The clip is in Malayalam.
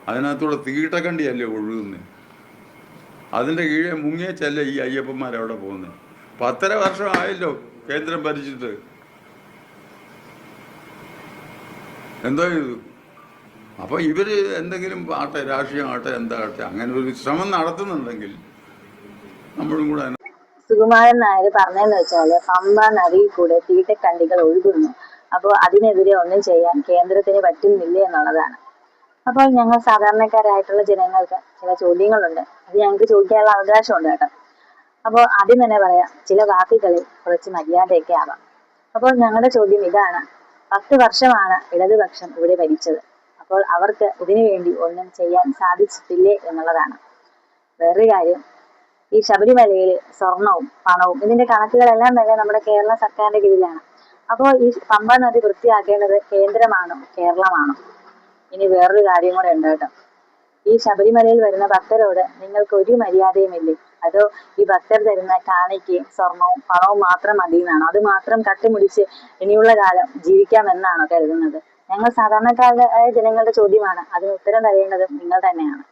അതിനകത്തൂടെ തീട്ടക്കണ്ടിയല്ലേ ഒഴുകുന്നത്. അതിൻ്റെ കീഴെ മുങ്ങിയച്ചല്ലേ ഈ അയ്യപ്പന്മാരവിടെ പോകുന്നത്. 10.5 വർഷം ആയല്ലോ കേന്ദ്രം ഭരിച്ചിട്ട്. എന്തോ ഇത്. അപ്പോൾ ഇവർ എന്തെങ്കിലും ആട്ടെ, രാഷ്ട്രീയം ആട്ടെ, എന്താകട്ടെ, അങ്ങനെ ഒരു ശ്രമം നടത്തുന്നുണ്ടെങ്കിൽ നമ്മളും കൂടെ. സുകുമാരൻ നായർ പറഞ്ഞതെന്ന് വെച്ചാല് പമ്പ നദിയിൽ കൂടെ തീട്ടക്കണ്ടികൾ ഒഴുകുന്നു. അപ്പോൾ അതിനെതിരെ ഒന്നും ചെയ്യാൻ കേന്ദ്രത്തിന് പറ്റുന്നില്ല എന്നുള്ളതാണ്. അപ്പോൾ ഞങ്ങൾ സാധാരണക്കാരായിട്ടുള്ള ജനങ്ങൾക്ക് ചില ചോദ്യങ്ങളുണ്ട്. അത് ഞങ്ങൾക്ക് ചോദിക്കാനുള്ള അവകാശമുണ്ട് കേട്ടോ. അപ്പോൾ ആദ്യം തന്നെ പറയാം, ചില വാക്കുകളിൽ കുറച്ച് മര്യാദയൊക്കെ ആവാം. അപ്പോൾ ഞങ്ങളുടെ ചോദ്യം ഇതാണ്: 10 വർഷമാണ് ഇടതുപക്ഷം ഇവിടെ ഭരിച്ചത്. അപ്പോൾ അവർക്ക് ഇതിനു വേണ്ടി ഒന്നും ചെയ്യാൻ സാധിച്ചിട്ടില്ലേ എന്നുള്ളതാണ്. വേറൊരു കാര്യം, ഈ ശബരിമലയിൽ സ്വർണവും പണവും ഇതിന്റെ കണക്കുകളെല്ലാം തന്നെ നമ്മുടെ കേരള സർക്കാരിന്റെ കീഴിലാണ്. അപ്പോൾ ഈ പമ്പ നദി വൃത്തിയാക്കേണ്ടത് കേന്ദ്രമാണോ കേരളമാണോ? ഇനി വേറൊരു കാര്യം കൂടെ ഉണ്ട് കേട്ടോ. ഈ ശബരിമലയിൽ വരുന്ന ഭക്തരോട് നിങ്ങൾക്ക് ഒരു മര്യാദയുമില്ലേ? അതോ ഈ ഭക്തർ തരുന്ന കാണിക്കയും സ്വർണവും പണവും മാത്രം മതി എന്നാണോ? അത് മാത്രം കട്ടുമുടിച്ച് ഇനിയുള്ള കാലം ജീവിക്കാമെന്നാണോ കരുതുന്നത്? ഞങ്ങൾ സാധാരണക്കാരായ ജനങ്ങളുടെ ചോദ്യമാണ്. അതിന് ഉത്തരം തരേണ്ടത് നിങ്ങൾ തന്നെയാണ്.